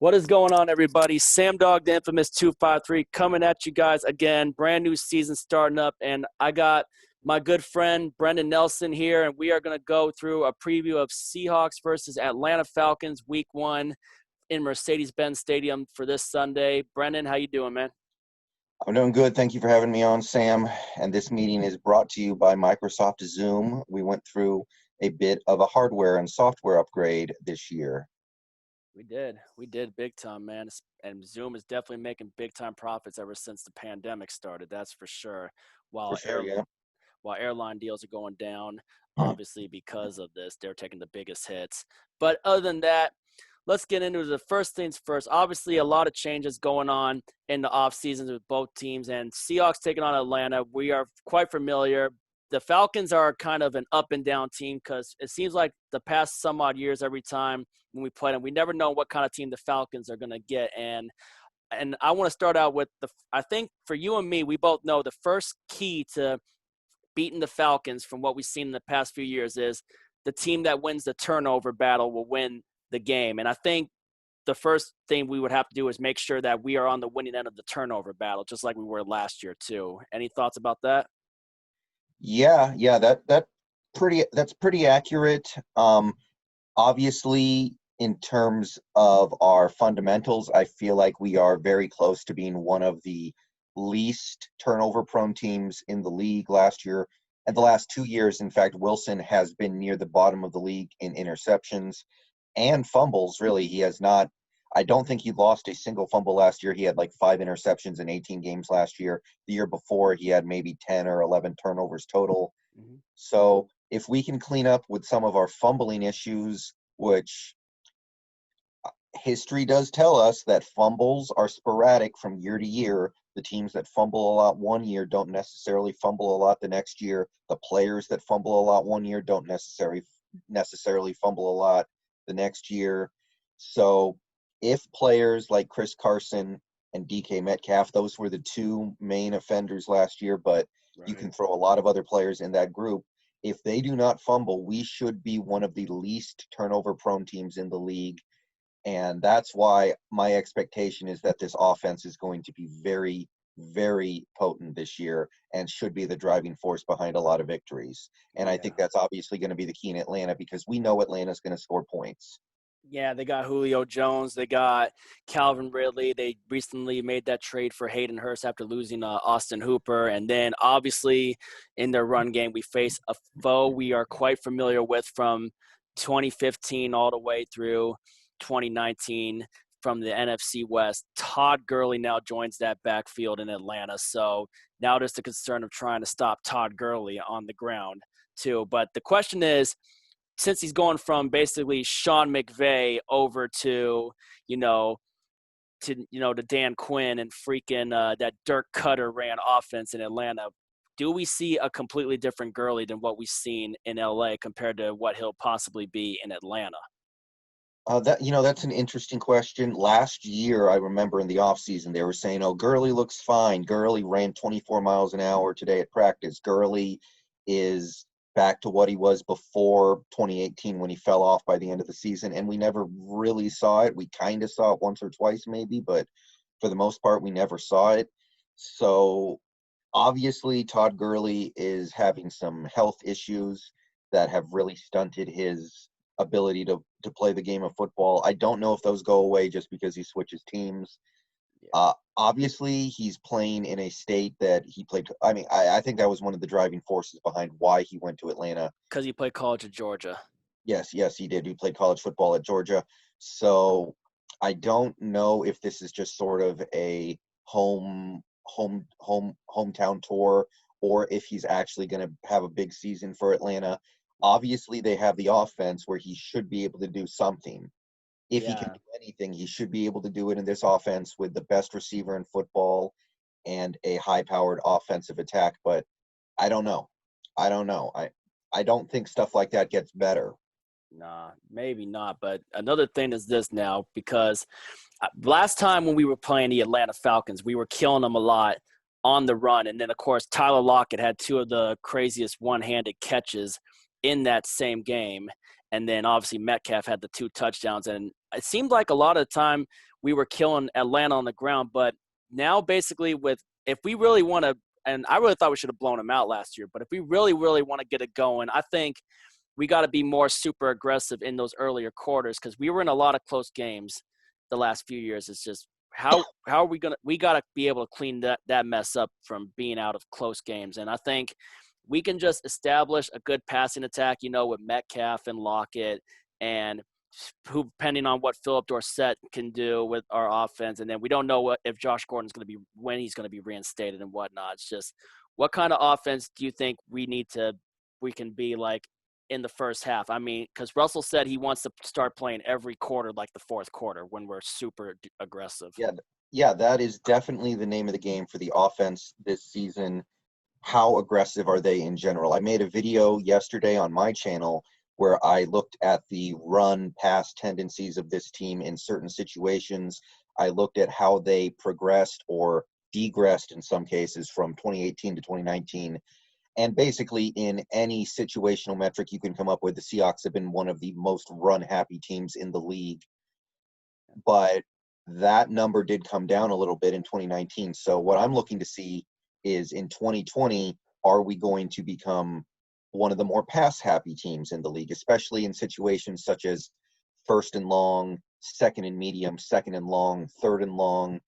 What is going on, everybody? Sam Dog, the infamous 253, coming at you guys again. Brand new season starting up, and I got my good friend Brendon Nelson here, and we are going to go through a preview of Seahawks versus Atlanta Falcons Week 1 in Mercedes-Benz Stadium for this Sunday. Brendon, how you doing, man? I'm doing good. Thank you for having me on, Sam. And this meeting is brought to you by Microsoft Zoom. We went through a bit of a hardware and software upgrade this year. We did big time, man. And Zoom is definitely making big time profits ever since the pandemic started. That's for sure. For While sure, yeah. while airline deals are going down, Hmm. obviously because of this, they're taking the biggest hits. But other than that, let's get into the first things first. Obviously, a lot of changes going on in the off seasons with both teams, and Seahawks taking on Atlanta. We are quite familiar. The Falcons are kind of an up and down team because it seems like the past some odd years, every time when we play them, we never know what kind of team the Falcons are going to get. And I want to start out with I think for you and me, we both know the first key to beating the Falcons from what we've seen in the past few years is the team that wins the turnover battle will win the game. And I think the first thing we would have to do is make sure that we are on the winning end of the turnover battle, just like we were last year too. Any thoughts about that? Yeah, that's pretty accurate. Obviously, in terms of our fundamentals, I feel like we are very close to being one of the least turnover-prone teams in the league last year. And the last 2 years, in fact, Wilson has been near the bottom of the league in interceptions and fumbles. Really, he has not. I don't think he lost a single fumble last year. He had like 5 interceptions in 18 games last year. The year before, he had maybe 10 or 11 turnovers total. Mm-hmm. So if we can clean up with some of our fumbling issues, which history does tell us that fumbles are sporadic from year to year. The teams that fumble a lot one year don't necessarily fumble a lot the next year. The players that fumble a lot one year don't necessarily fumble a lot the next year. So if players like Chris Carson and DK Metcalf, those were the two main offenders last year, but you Right. can throw a lot of other players in that group. If they do not fumble, we should be one of the least turnover prone teams in the league. And that's why my expectation is that this offense is going to be very, very potent this year and should be the driving force behind a lot of victories. And I think Yeah. that's obviously going to be the key in Atlanta because we know Atlanta's going to score points. Yeah, they got Julio Jones. They got Calvin Ridley. They recently made that trade for Hayden Hurst after losing Austin Hooper. And then obviously in their run game, we face a foe we are quite familiar with from 2015 all the way through 2019 from the NFC West. Todd Gurley now joins that backfield in Atlanta. So now there's the concern of trying to stop Todd Gurley on the ground too. But the question is, since he's going from basically Sean McVay over to, you know, to Dan Quinn and freaking that Dirk Cutter ran offense in Atlanta, do we see a completely different Gurley than what we've seen in LA compared to what he'll possibly be in Atlanta? That's an interesting question. Last year, I remember in the offseason, they were saying, oh, Gurley looks fine. Gurley ran 24 miles an hour today at practice. Gurley is back to what he was before 2018 when he fell off by the end of the season. And we never really saw it. We kind of saw it once or twice maybe, but for the most part, we never saw it. So obviously, Todd Gurley is having some health issues that have really stunted his ability to play the game of football. I don't know if those go away just because he switches teams. Yeah, Obviously, he's playing in a state that he played. I mean, I think that was one of the driving forces behind why he went to Atlanta. because he played college at Georgia. Yes, he did. He played college football at Georgia. So I don't know if this is just sort of a hometown tour or if he's actually going to have a big season for Atlanta. Obviously, they have the offense where he should be able to do something. If he can Yeah. do anything, he should be able to do it in this offense with the best receiver in football and a high-powered offensive attack. But I don't know. I don't think stuff like that gets better. Nah, maybe not. But another thing is this now, because last time when we were playing the Atlanta Falcons, we were killing them a lot on the run. And then, of course, Tyler Lockett had two of the craziest one-handed catches in that same game. And then, obviously, Metcalf had the two touchdowns. And it seemed like a lot of the time we were killing Atlanta on the ground. But now basically if we really want to, and I really thought we should have blown them out last year, but if we really, really want to get it going, I think we got to be more super aggressive in those earlier quarters, because we were in a lot of close games the last few years. It's just how are we gonna? We got to be able to clean that mess up from being out of close games. And I think we can just establish a good passing attack, with Metcalf and Lockett, and who, depending on what Philip Dorsett can do with our offense. And then we don't know if Josh Gordon's going to be, when he's going to be reinstated and whatnot. It's just, what kind of offense do you think we can be like in the first half? I mean, because Russell said he wants to start playing every quarter like the fourth quarter when we're super aggressive. Yeah, that is definitely the name of the game for the offense this season. How aggressive are they in general? I made a video yesterday on my channel where I looked at the run-pass tendencies of this team in certain situations. I looked at how they progressed or degressed in some cases from 2018 to 2019. And basically, in any situational metric you can come up with, the Seahawks have been one of the most run-happy teams in the league. But that number did come down a little bit in 2019. So what I'm looking to see is in 2020, are we going to become one of the more pass-happy teams in the league, especially in situations such as first and long, second and medium, second and long, third and long,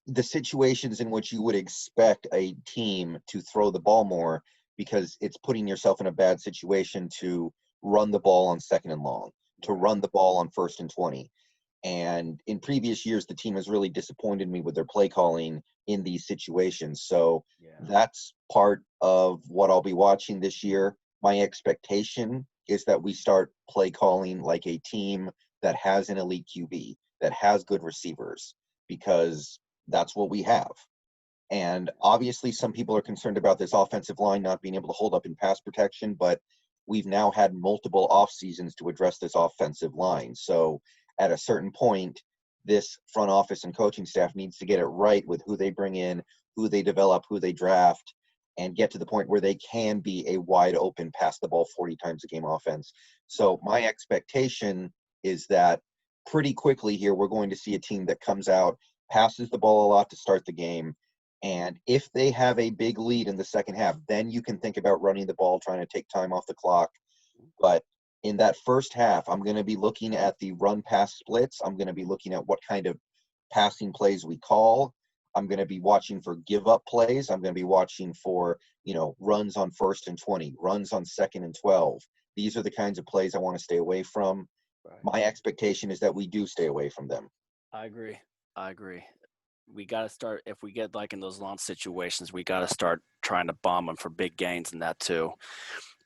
the situations in which you would expect a team to throw the ball more, because it's putting yourself in a bad situation to run the ball on second and long, to run the ball on first and 20. And in previous years, the team has really disappointed me with their play calling in these situations. So that's part of what I'll be watching this year. My expectation is that we start play calling like a team that has an elite QB, that has good receivers, because that's what we have. And obviously, some people are concerned about this offensive line not being able to hold up in pass protection, but we've now had multiple off seasons to address this offensive line. So at a certain point, this front office and coaching staff needs to get it right with who they bring in, who they develop, who they draft, and get to the point where they can be a wide open, pass the ball 40 times a game offense. So my expectation is that pretty quickly here, we're going to see a team that comes out, passes the ball a lot to start the game. And if they have a big lead in the second half, then you can think about running the ball, trying to take time off the clock. But in that first half, I'm going to be looking at the run-pass splits. I'm going to be looking at what kind of passing plays we call. I'm going to be watching for give-up plays. I'm going to be watching for, runs on first and 20, runs on second and 12. These are the kinds of plays I want to stay away from. Right. My expectation is that we do stay away from them. I agree. We got to start, if we get like in those long situations, we got to start trying to bomb them for big gains in that too.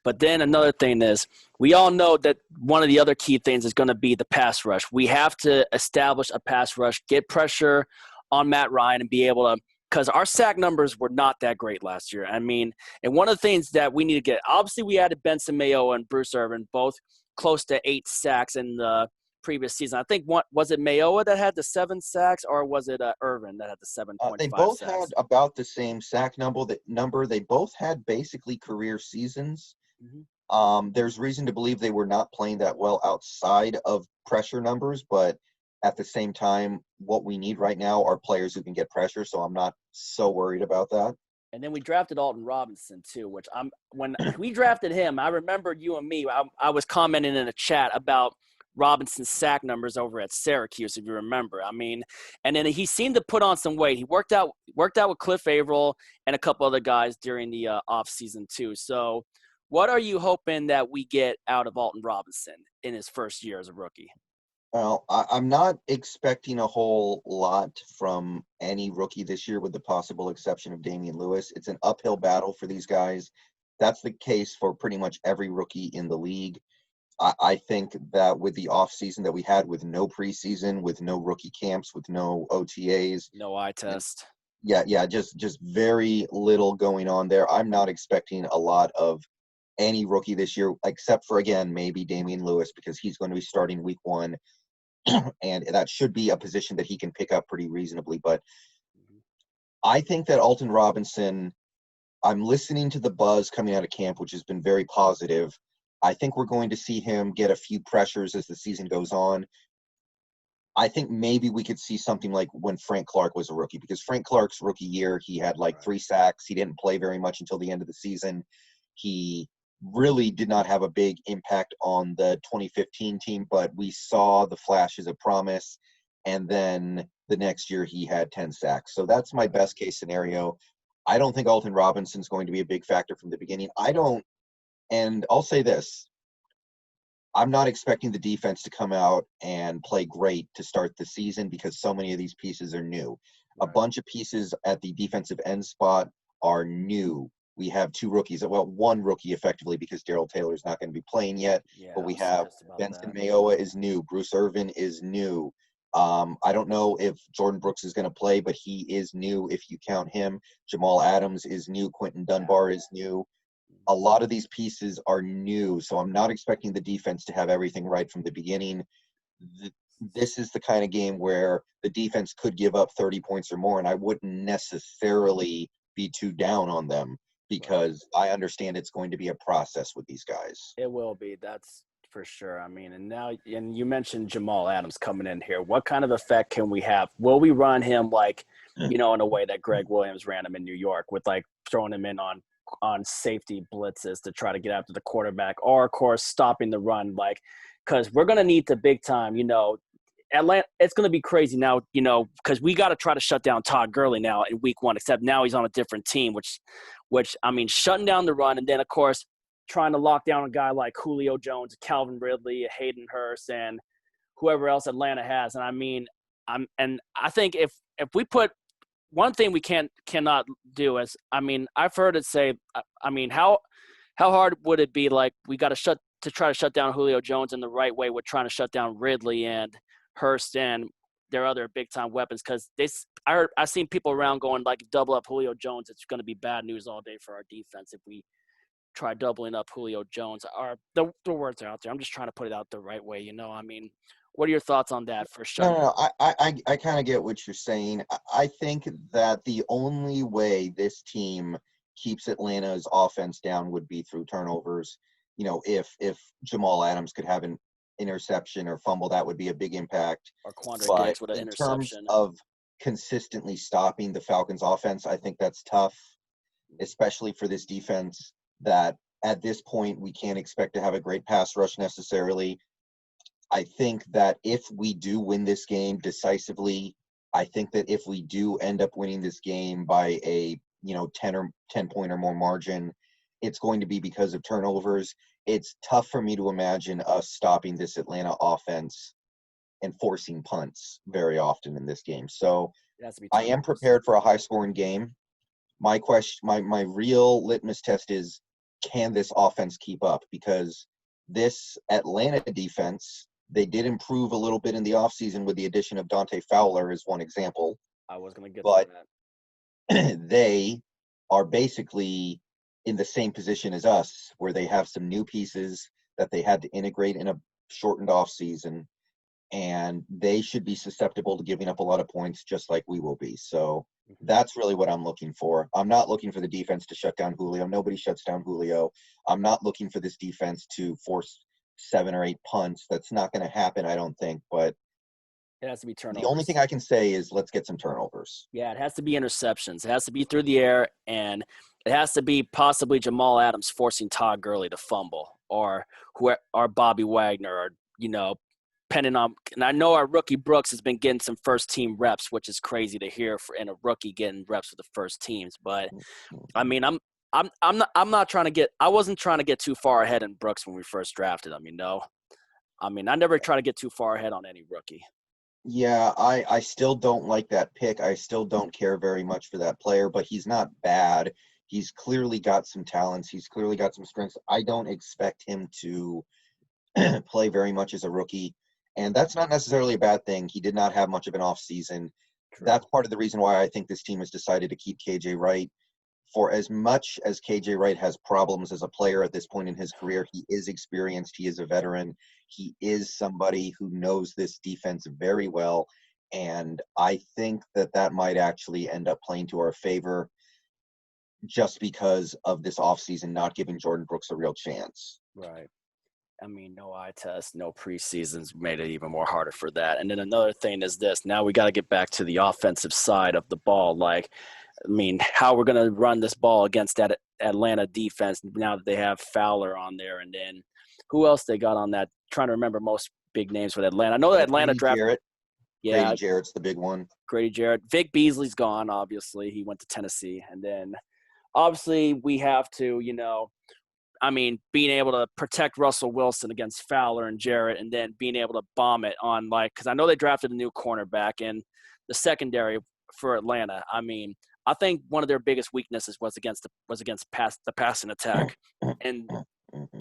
But then another thing is, we all know that one of the other key things is going to be the pass rush. We have to establish a pass rush, get pressure on Matt Ryan, and be able to, because our sack numbers were not that great last year. I mean, and one of the things that we need to get, obviously we added Benson Mayowa and Bruce Irvin, both close to 8 sacks in the previous season. I think, was it Mayowa that had the 7 sacks, or was it Irvin that had the 7.5 They both sacks? had about the same sack number. They both had basically career seasons. Mm-hmm. There's reason to believe they were not playing that well outside of pressure numbers, but at the same time, what we need right now are players who can get pressure, so I'm not so worried about that. And then we drafted Alton Robinson too, which when we drafted him, I remember you and me, I was commenting in a chat about Robinson's sack numbers over at Syracuse, if you remember. I mean, and then he seemed to put on some weight. He worked out with Cliff Averill and a couple other guys during the off season too. So what are you hoping that we get out of Alton Robinson in his first year as a rookie? Well, I'm not expecting a whole lot from any rookie this year, with the possible exception of Damian Lewis. It's an uphill battle for these guys. That's the case for pretty much every rookie in the league. I think that with the offseason that we had, with no preseason, with no rookie camps, with no OTAs. No eye test. Yeah, just very little going on there. I'm not expecting a lot of any rookie this year, except for, again, maybe Damian Lewis, because he's going to be starting week 1. And that should be a position that he can pick up pretty reasonably. But I think that Alton Robinson, I'm listening to the buzz coming out of camp, which has been very positive. I think we're going to see him get a few pressures as the season goes on. I think maybe we could see something like when Frank Clark was a rookie, because Frank Clark's rookie year, he had like 3 sacks. He didn't play very much until the end of the season. He really did not have a big impact on the 2015 team, but we saw the flashes of promise. And then the next year, he had 10 sacks. So that's my best case scenario. I don't think Alton Robinson's going to be a big factor from the beginning. And I'll say this. I'm not expecting the defense to come out and play great to start the season because so many of these pieces are new. A bunch of pieces at the defensive end spot are new. We have 2 rookies, well, 1 rookie effectively because Darrell Taylor is not going to be playing yet. Yeah, but we have Benson Mayowa is new. Bruce Irvin is new. I don't know if Jordan Brooks is going to play, but he is new if you count him. Jamal Adams is new. Quentin Dunbar is new. A lot of these pieces are new, so I'm not expecting the defense to have everything right from the beginning. This is the kind of game where the defense could give up 30 points or more, and I wouldn't necessarily be too down on them because I understand it's going to be a process with these guys. It will be. That's for sure. I mean, and you mentioned Jamal Adams coming in here. What kind of effect can we have? Will we run him like, in a way that Greg Williams ran him in New York with like throwing him in on safety blitzes to try to get after the quarterback, or of course stopping the run, like, because we're going to need the big time, Atlanta, it's going to be crazy now, because we got to try to shut down Todd Gurley now in week 1, except now he's on a different team, which I mean, shutting down the run, and then of course trying to lock down a guy like Julio Jones, Calvin Ridley, Hayden Hurst, and whoever else Atlanta has. And I mean, I think if we put one thing we cannot do is, I mean, I've heard it say, I mean, how hard would it be, like, we got to try to shut down Julio Jones in the right way with trying to shut down Ridley and Hurst and their other big time weapons? Because I've seen people around going, like, double up Julio Jones, it's going to be bad news all day for our defense if we try doubling up Julio Jones. The words are out there. I'm just trying to put it out the right way. I mean, what are your thoughts on that for sure? No. I kind of get what you're saying. I think that the only way this team keeps Atlanta's offense down would be through turnovers. If Jamal Adams could have an interception or fumble, that would be a big impact. Or Quandre But Diggs with an in interception. terms of consistently stopping the Falcons' offense, I think that's tough, especially for this defense that at this point we can't expect to have a great pass rush necessarily. I think that if we do win this game decisively, I think that if we do end up winning this game by a 10 point or more margin, it's going to be because of turnovers. It's tough for me to imagine us stopping this Atlanta offense and forcing punts very often in this game. So I am prepared for a high scoring game. My real litmus test is, can this offense keep up? Because this Atlanta defense, they did improve a little bit in the offseason with the addition of Dante Fowler as one example. I was going to get to that. They are basically in the same position as us, where they have some new pieces that they had to integrate in a shortened offseason, and they should be susceptible to giving up a lot of points just like we will be. So that's really what I'm looking for. I'm not looking for the defense to shut down Julio. Nobody shuts down Julio. I'm not looking for this defense to force 7 or 8 punts. That's not going to happen, I don't think. But it has to be turnovers. The only thing I can say is let's get some turnovers. Yeah, it has to be interceptions. It has to be through the air, and it has to be possibly Jamal Adams forcing Todd Gurley to fumble, or Bobby Wagner, or depending on. And I know our rookie Brooks has been getting some first team reps, which is crazy to hear in a rookie getting reps with the first teams. But I mean, I'm not trying to get. I wasn't trying to get too far ahead in Brooks when we first drafted him. I never try to get too far ahead on any rookie. Yeah, I still don't like that pick. I still don't care very much for that player, but he's not bad. He's clearly got some talents. He's clearly got some strengths. I don't expect him to play very much as a rookie, and that's not necessarily a bad thing. He did not have much of an off season. That's part of the reason why I think this team has decided to keep KJ Wright. For as much as KJ Wright has problems as a player at this point in his career, he is experienced. He is a veteran. He is somebody who knows this defense very well. And I think that might actually end up playing to our favor just because of this offseason not giving Jordan Brooks a real chance. Right. I mean, no eye test, no preseasons made it even more harder for that. And then another thing is this. Now we got to get back to the offensive side of the ball. Like, I mean, how we're going to run this ball against that Atlanta defense now that they have Fowler on there. And then who else they got on that? Trying to remember most big names with Atlanta. I know that Atlanta Grady drafted. Jarrett. Yeah, Grady Jarrett's the big one. Grady Jarrett. Vic Beasley's gone, obviously. He went to Tennessee. And then obviously we have to, I mean, being able to protect Russell Wilson against Fowler and Jarrett, and then being able to bomb it on because I know they drafted a new cornerback in the secondary for Atlanta. I mean, I think one of their biggest weaknesses was against the passing attack. And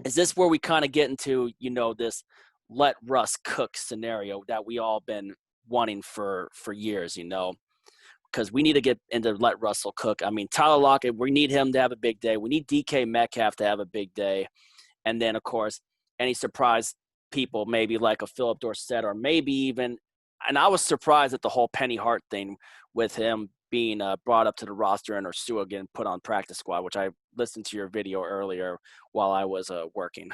is this where we kind of get into this let Russ cook scenario that we all been wanting for years? Because we need to get into let Russell cook. I mean, Tyler Lockett, we need him to have a big day. We need DK Metcalf to have a big day. And then, of course, any surprise people, maybe like a Philip Dorsett or maybe even – and I was surprised at the whole Penny Hart thing with him being brought up to the roster and Ursua getting put on practice squad, which I listened to your video earlier while I was working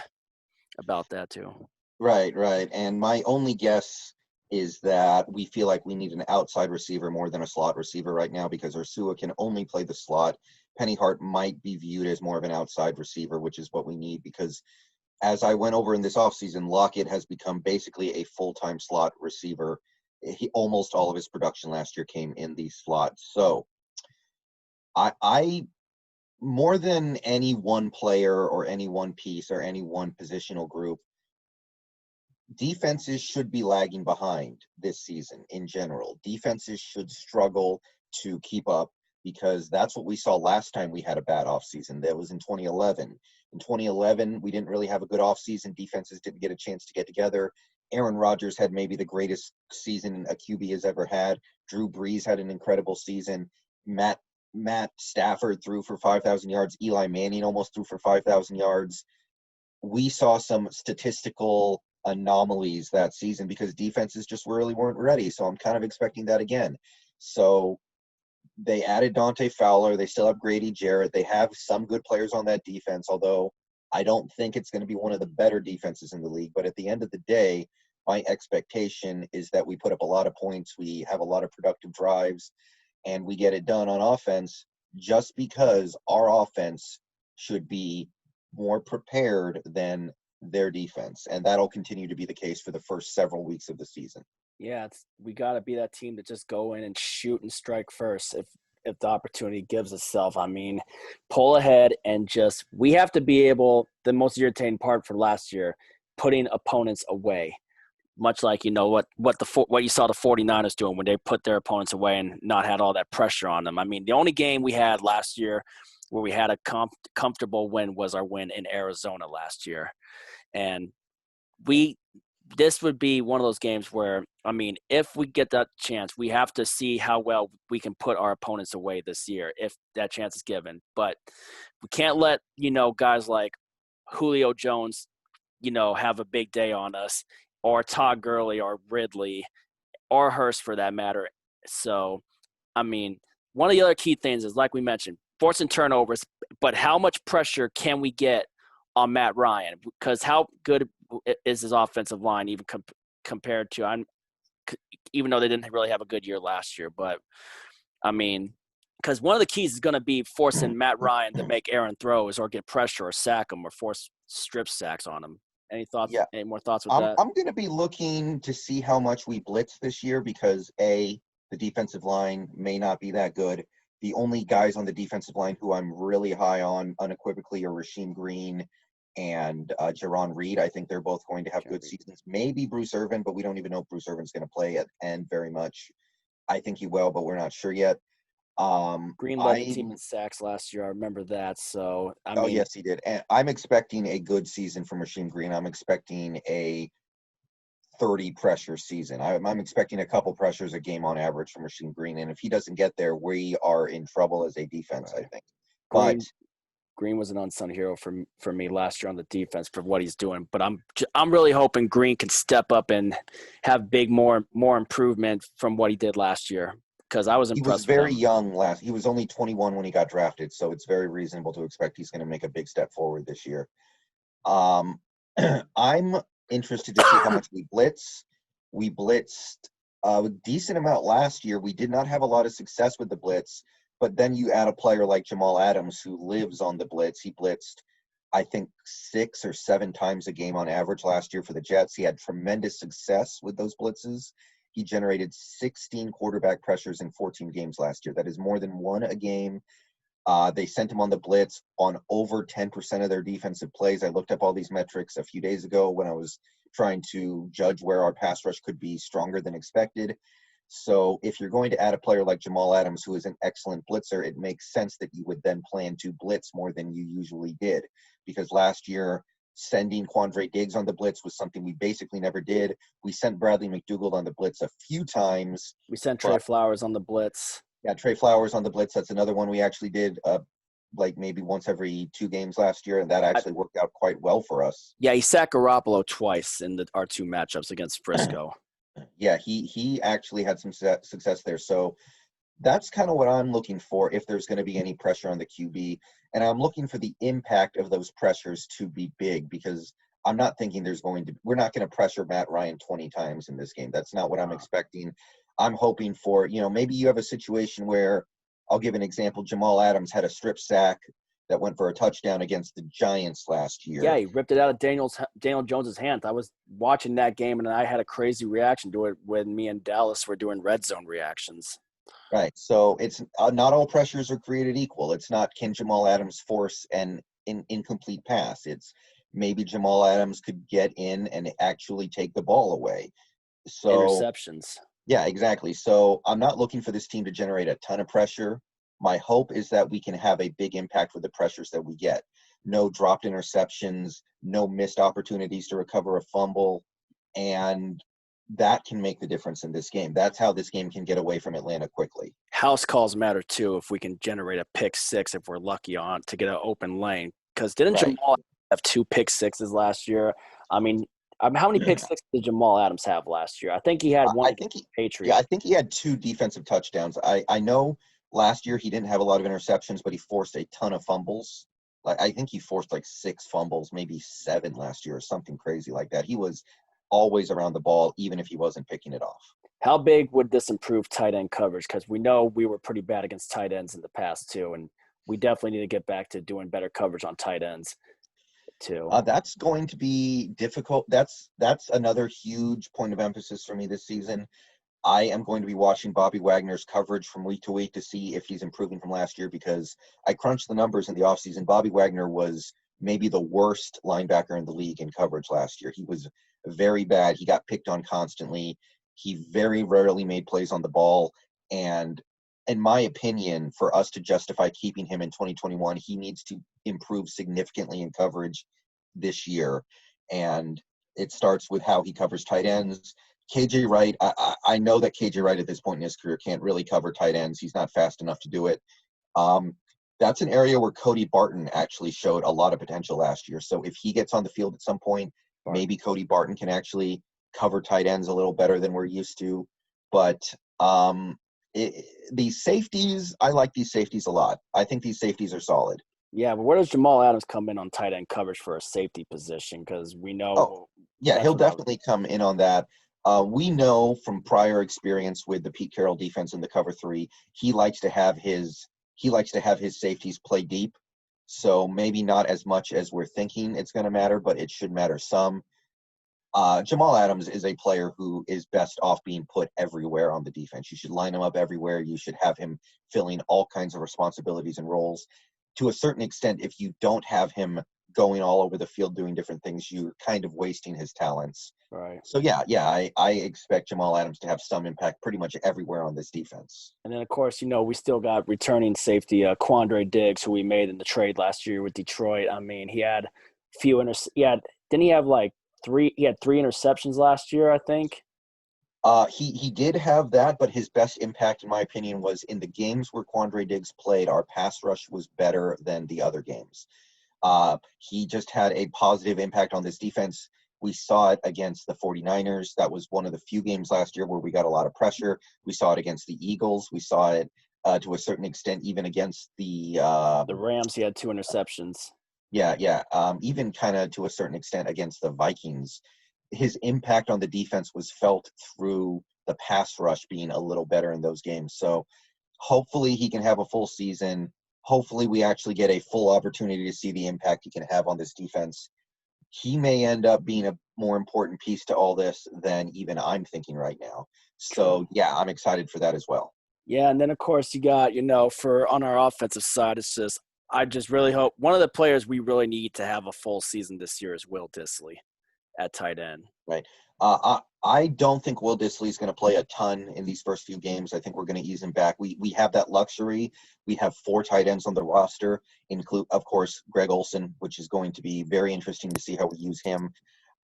about that too. Right. And my only guess is that we feel like we need an outside receiver more than a slot receiver right now because Ursua can only play the slot. Penny Hart might be viewed as more of an outside receiver, which is what we need because as I went over in this offseason, Lockett has become basically a full-time slot receiver. Almost all of his production last year came in these slots. So I more than any one player or any one piece or any one positional group, defenses should be lagging behind this season in general. Defenses should struggle to keep up because that's what we saw last time we had a bad offseason. That was in 2011. In 2011, we didn't really have a good offseason. Defenses didn't get a chance to get together. Aaron Rodgers had maybe the greatest season a QB has ever had. Drew Brees had an incredible season. Matt Stafford threw for 5,000 yards. Eli Manning almost threw for 5,000 yards. We saw some statistical anomalies that season because defenses just really weren't ready. So I'm kind of expecting that again. So they added Dante Fowler. They still have Grady Jarrett. They have some good players on that defense, although I don't think it's going to be one of the better defenses in the league. But at the end of the day, my expectation is that we put up a lot of points. We have a lot of productive drives and we get it done on offense just because our offense should be more prepared than their defense, and that'll continue to be the case for the first several weeks of the season. Yeah, we got to be that team to just go in and shoot and strike first if the opportunity gives itself. I mean, pull ahead and just we have to be able. The most irritating part for last year, putting opponents away, much like what you saw the 49ers doing when they put their opponents away and not had all that pressure on them. I mean, the only game we had last year where we had a comfortable win was our win in Arizona last year. And this would be one of those games where, I mean, if we get that chance, we have to see how well we can put our opponents away this year if that chance is given. But we can't let, guys like Julio Jones, have a big day on us, or Todd Gurley or Ridley or Hurst for that matter. So, I mean, one of the other key things is, like we mentioned, forcing turnovers, but how much pressure can we get on Matt Ryan? Because how good is his offensive line even compared to even though they didn't really have a good year last year. But, I mean, because one of the keys is going to be forcing Matt Ryan to make errant throws or get pressure or sack him or force strip sacks on him. Any thoughts? Yeah. Any more thoughts with that? I'm going to be looking to see how much we blitz this year because, A, the defensive line may not be that good. The only guys on the defensive line who I'm really high on unequivocally are Rasheem Green and Jaron Reed. I think they're both going to have good seasons. Maybe Bruce Irvin, but we don't even know if Bruce Irvin's going to play at end very much. I think he will, but we're not sure yet. Green led the team in sacks last year. I remember that. So, I mean, yes, he did. And I'm expecting a good season from Rasheem Green. I'm expecting a 30 pressure season. I'm expecting a couple pressures a game on average from Rasheem Green. And if he doesn't get there, we are in trouble as a defense, right. I think. Green was an unsung hero for me last year on the defense for what he's doing. But I'm really hoping Green can step up and have more improvement from what he did last year. Because I was impressed. He was very young last. He was only 21 when he got drafted, so it's very reasonable to expect he's going to make a big step forward this year. I'm interested to see how much we blitz. We blitzed a decent amount last year. We did not have a lot of success with the blitz, but then you add a player like Jamal Adams who lives on the blitz. He blitzed, I think, 6 or 7 times a game on average last year for the Jets. He had tremendous success with those blitzes. He generated 16 quarterback pressures in 14 games last year. That is more than one a game. They sent him on the blitz on over 10% of their defensive plays. I looked up all these metrics a few days ago when I was trying to judge where our pass rush could be stronger than expected. So if you're going to add a player like Jamal Adams, who is an excellent blitzer, it makes sense that you would then plan to blitz more than you usually did. Because last year, sending Quandre Diggs on the blitz was something we basically never did. We sent Bradley McDougald on the blitz a few times. We sent Trey Flowers on the blitz. Yeah, Trey Flowers on the blitz. That's another one we actually did like maybe once every 2 games last year, and that actually worked out quite well for us. Yeah, he sacked Garoppolo twice in our 2 matchups against Frisco. Yeah, he actually had some success there. So that's kind of what I'm looking for if there's going to be any pressure on the QB. And I'm looking for the impact of those pressures to be big, because I'm not thinking we're not going to pressure Matt Ryan 20 times in this game. That's not what I'm expecting. I'm hoping for, maybe you have a situation where, I'll give an example. Jamal Adams had a strip sack that went for a touchdown against the Giants last year. Yeah, he ripped it out of Daniel Jones's hand. I was watching that game, and I had a crazy reaction to it when me and Dallas were doing red zone reactions. Right. So it's not all pressures are created equal. It's not, can Jamal Adams force an incomplete pass? It's maybe Jamal Adams could get in and actually take the ball away. So interceptions. Yeah, exactly. So I'm not looking for this team to generate a ton of pressure. My hope is that we can have a big impact with the pressures that we get. No dropped interceptions, no missed opportunities to recover a fumble, and that can make the difference in this game. That's how this game can get away from Atlanta quickly. House calls matter too if we can generate a pick 6 if we're lucky on to get an open lane. Because didn't Jamal have 2 pick 6s last year? I mean, how many pick 6s did Jamal Adams have last year? I think he had one. I think he had 2 defensive touchdowns. I know last year he didn't have a lot of interceptions, but he forced a ton of fumbles. Like, I think he forced like 6 fumbles, maybe 7 last year or something crazy like that. He was always around the ball, even if he wasn't picking it off. How big would this improve tight end coverage? Because we know we were pretty bad against tight ends in the past too, and we definitely need to get back to doing better coverage on tight ends too. That's going to be difficult. That's another huge point of emphasis for me this season. I am going to be watching Bobby Wagner's coverage from week to week to see if he's improving from last year, because I crunched the numbers in the offseason. Bobby Wagner was maybe the worst linebacker in the league in coverage last year. He was very bad. He got picked on constantly. He very rarely made plays on the ball. And in my opinion, for us to justify keeping him in 2021, he needs to improve significantly in coverage this year. And it starts with how he covers tight ends. KJ Wright, I know that KJ Wright at this point in his career can't really cover tight ends. He's not fast enough to do it. That's an area where Cody Barton actually showed a lot of potential last year. So if he gets on the field at some point, maybe Cody Barton can actually cover tight ends a little better than we're used to. But these safeties, I like these safeties a lot. I think these safeties are solid. Yeah, but where does Jamal Adams come in on tight end coverage for a safety position? Because we know. He'll definitely come in on that. We know from prior experience with the Pete Carroll defense in the cover 3, he likes to have his safeties play deep. So maybe not as much as we're thinking it's going to matter, but it should matter some. Jamal Adams is a player who is best off being put everywhere on the defense. You should line him up everywhere. You should have him filling all kinds of responsibilities and roles. To a certain extent, if you don't have him going all over the field doing different things, you're kind of wasting his talents. Right. So I expect Jamal Adams to have some impact pretty much everywhere on this defense. And then of course, we still got returning safety Quandre Diggs, who we made in the trade last year with Detroit. I mean, he had didn't he have like 3 interceptions last year, I think. He did have that, but his best impact, in my opinion, was in the games where Quandre Diggs played. Our pass rush was better than the other games. He just had a positive impact on this defense. We saw it against the 49ers. That was one of the few games last year where we got a lot of pressure. We saw it against the Eagles. We saw it to a certain extent even against the Rams. He had 2 interceptions. Yeah. Even kind of to a certain extent against the Vikings, his impact on the defense was felt through the pass rush being a little better in those games. So hopefully he can have a full season. Hopefully we actually get a full opportunity to see the impact he can have on this defense. He may end up being a more important piece to all this than even I'm thinking right now. True. So yeah, I'm excited for that as well. Yeah, and then of course you got, for on our offensive side, it's just I just really hope one of the players we really need to have a full season this year is Will Disley at tight end. Right. I don't think Will Disley is going to play a ton in these first few games. I think we're going to ease him back. We have that luxury. We have 4 tight ends on the roster, include of course Greg Olsen, which is going to be very interesting to see how we use him.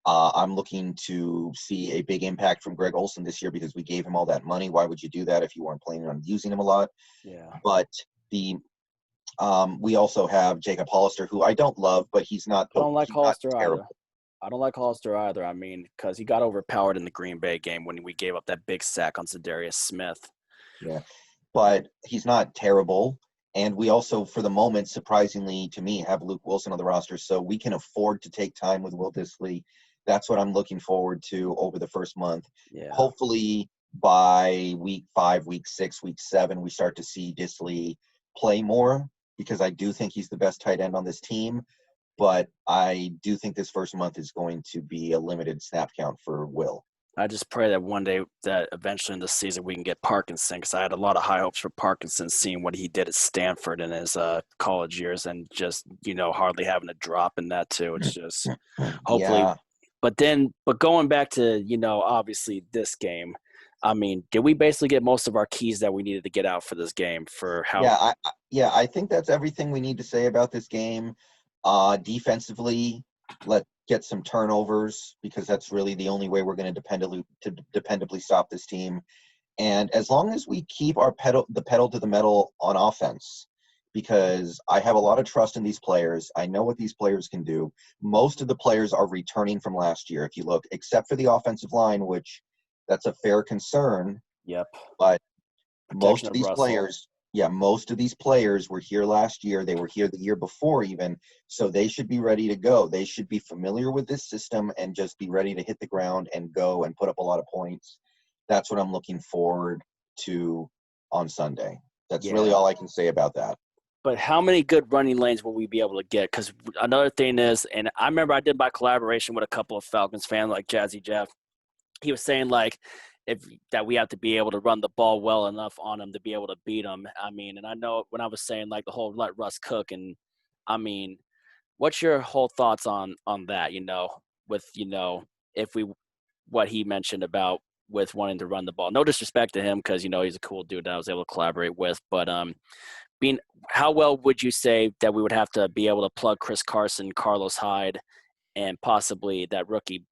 I'm looking to see a big impact from Greg Olsen this year because we gave him all that money. Why would you do that if you weren't planning on using him a lot? Yeah. But the we also have Jacob Hollister, who I don't love, but he's not I don't like he's not Hollister either. terrible. I don't like Hollister either. I mean, because he got overpowered in the Green Bay game when we gave up that big sack on Zadarius Smith. Yeah, but he's not terrible. And we also, for the moment, surprisingly to me, have Luke Wilson on the roster, so we can afford to take time with Will Disley. That's what I'm looking forward to over the first month. Yeah. Hopefully, by week 5, week 6, week 7, we start to see Disley play more because I do think he's the best tight end on this team. But I do think this first month is going to be a limited snap count for Will. I just pray that one day that eventually in the season we can get Parkinson because I had a lot of high hopes for Parkinson seeing what he did at Stanford in his college years and just, hardly having a drop in that too. It's just hopefully. Yeah, But going back to, obviously this game, I mean, did we basically get most of our keys that we needed to get out for this game for how? I think that's everything we need to say about this game. Defensively, let's get some turnovers because that's really the only way we're going to dependably stop this team. And as long as we keep the pedal to the metal on offense, because I have a lot of trust in these players. I know what these players can do. Most of the players are returning from last year, if you look, except for the offensive line, which that's a fair concern. Yep. But Protection most of of these Russell. players, yeah, most of these players were here last year. They were here the year before even. So they should be ready to go. They should be familiar with this system and just be ready to hit the ground and go and put up a lot of points. That's what I'm looking forward to on Sunday. That's really Yeah. all I can say about that. But how many good running lanes will we be able to get? Because another thing is, and I remember I did my collaboration with a couple of Falcons fans like Jazzy Jeff. He was saying like if that we have to be able to run the ball well enough on them to be able to beat them. I mean, and I know when I was saying like the whole let Russ cook, and I mean, what's your whole thoughts on that? With if we what he mentioned about with wanting to run the ball. No disrespect to him because he's a cool dude that I was able to collaborate with, but being how well would you say that we would have to be able to plug Chris Carson, Carlos Hyde, and possibly that rookie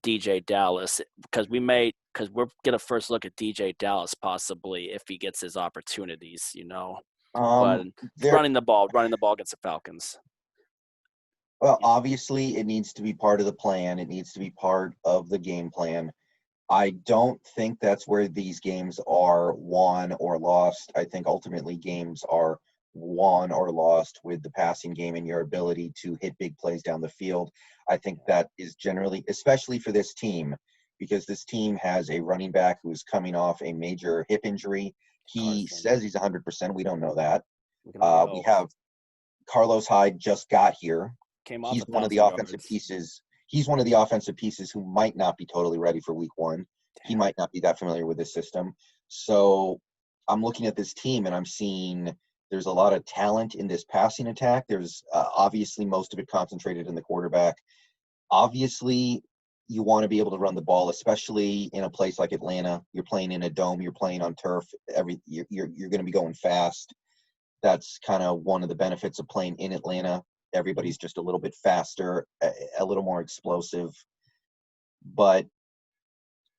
DJ Dallas because we're gonna first look at DJ Dallas possibly if he gets his opportunities. But There running the ball against the Falcons. Well, obviously, it needs to be part of the plan. It needs to be part of the game plan. I don't think that's where these games are won or lost. I think ultimately games are won or lost with the passing game and your ability to hit big plays down the field. I think that is generally, especially for this team, because this team has a running back who's coming off a major hip injury. He Carson. says he's 100%. We don't know that. We can only We hope. have Carlos Hyde just got here. Came off He's one of the 1,000 offensive yards. pieces. He's one of the offensive pieces who might not be totally ready for week 1. He Damn. might not be that familiar with this system. So I'm looking at this team and I'm seeing there's a lot of talent in this passing attack. There's obviously most of it concentrated in the quarterback. Obviously, you want to be able to run the ball, especially in a place like Atlanta. You're playing in a dome. You're playing on turf. You're going to be going fast. That's kind of one of the benefits of playing in Atlanta. Everybody's just a little bit faster, a little more explosive. But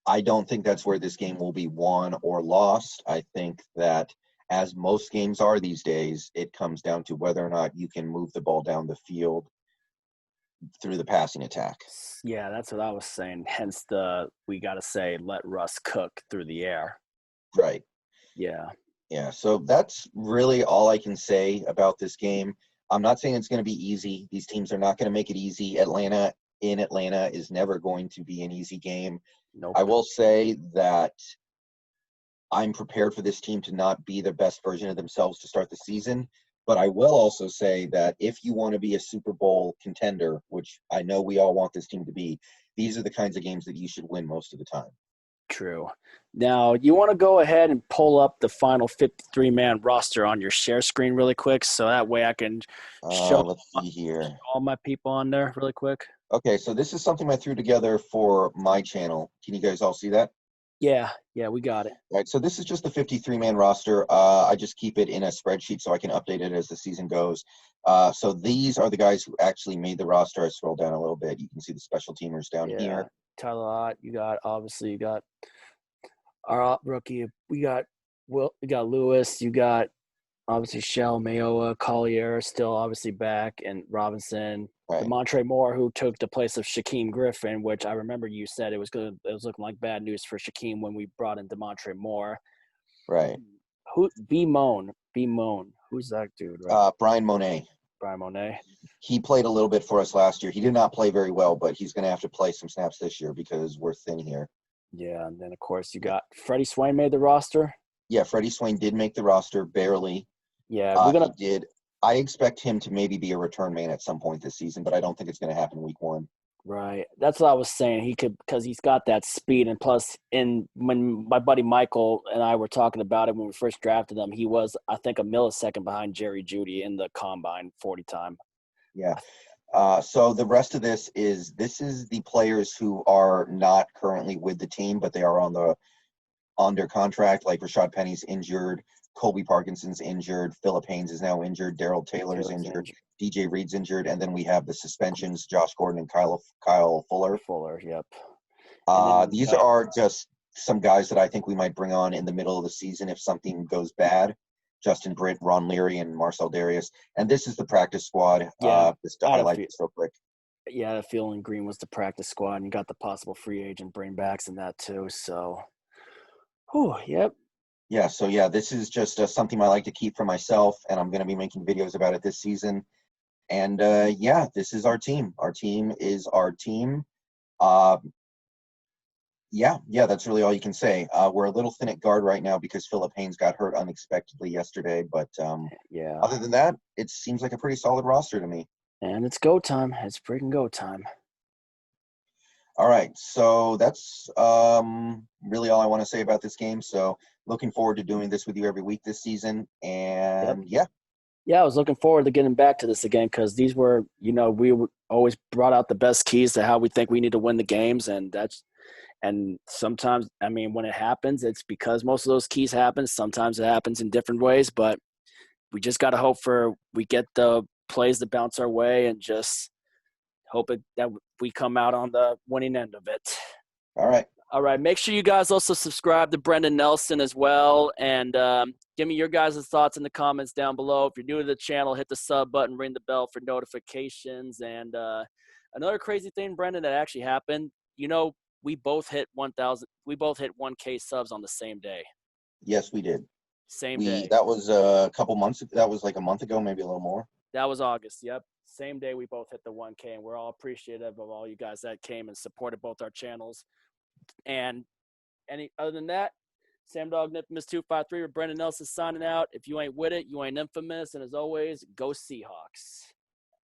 I don't think that's where this game will be won or lost. I think that, as most games are these days, it comes down to whether or not you can move the ball down the field through the passing attack. Yeah, that's what I was saying. Hence we got to say let Russ cook through the air. Right. Yeah. Yeah. So that's really all I can say about this game. I'm not saying it's going to be easy. These teams are not going to make it easy. Atlanta is never going to be an easy game. Nope. I will say that I'm prepared for this team to not be the best version of themselves to start the season. But I will also say that if you want to be a Super Bowl contender, which I know we all want this team to be, these are the kinds of games that you should win most of the time. True. Now, you want to go ahead and pull up the final 53-man roster on your share screen really quick so that way I can show Let's see here. all my people on there really quick. Okay, so this is something I threw together for my channel. Can you guys all see that? Yeah, we got it. Right, so this is just the 53-man roster. I just keep it in a spreadsheet so I can update it as the season goes. So these are the guys who actually made the roster. I scroll down a little bit. You can see the special teamers down here. Tyler Ott, you got our rookie. We got Lewis. You got obviously Shell, Mayoa, Collier still obviously back, and Robinson. Right. Demontre Moore, who took the place of Shaquem Griffin, which I remember you said it was good. It was looking like bad news for Shaquem when we brought in Demontre Moore. Right. Who? B Moan. Who's that dude? Right? Brian Monet. Brian Monet. He played a little bit for us last year. He did not play very well, but he's going to have to play some snaps this year because we're thin here. Yeah, and then of course you got Freddie Swain made the roster. Yeah, Freddie Swain did make the roster barely. Yeah, he did. I expect him to maybe be a return man at some point this season, but I don't think it's going to happen week 1. Right. That's what I was saying. He could, because he's got that speed, and plus, when my buddy Michael and I were talking about it when we first drafted him, he was, I think, a millisecond behind Jerry Jeudy in the combine 40 time. Yeah. So the rest of this is the players who are not currently with the team, but they are under contract. Like Rashad Penny's injured, Colby Parkinson's injured, Phillip Haynes is now injured, Daryl Taylor's injured, DJ Reed's injured, and then we have the suspensions: Josh Gordon and Kyle Fuller. Yep. These are just some guys that I think we might bring on in the middle of the season if something goes bad. Justin Britt, Ron Leary, and Marcel Darius. And this is the practice squad. Just to highlight this real quick. Yeah, the feeling Green was the practice squad, and you got the possible free agent bringbacks in that too. So, yep. Yeah, so this is just something I like to keep for myself, and I'm going to be making videos about it this season. And this is our team. Our team is our team. That's really all you can say. We're a little thin at guard right now because Phillip Haynes got hurt unexpectedly yesterday, but other than that, it seems like a pretty solid roster to me. And it's go time. It's freaking go time. All right, so that's really all I want to say about this game. So looking forward to doing this with you every week this season. And I was looking forward to getting back to this again because these were, we always brought out the best keys to how we think we need to win the games, and sometimes, when it happens, it's because most of those keys happen. Sometimes it happens in different ways, but we just got to hope we get the plays that bounce our way and just hope that we come out on the winning end of it. All right. Make sure you guys also subscribe to Brendon Nelson as well. And give me your guys' thoughts in the comments down below. If you're new to the channel, hit the sub button, ring the bell for notifications. And another crazy thing, Brendon, that actually happened, we both hit 1,000. We both hit 1K subs on the same day. Yes, we did. Same day. That was a couple months. That was like a month ago, maybe a little more. That was August. Yep. Same day we both hit the 1K, and we're all appreciative of all you guys that came and supported both our channels. And other than that, Sam Dog Infamous 253 with Brendon Nelson signing out. If you ain't with it, you ain't infamous. And as always, go Seahawks.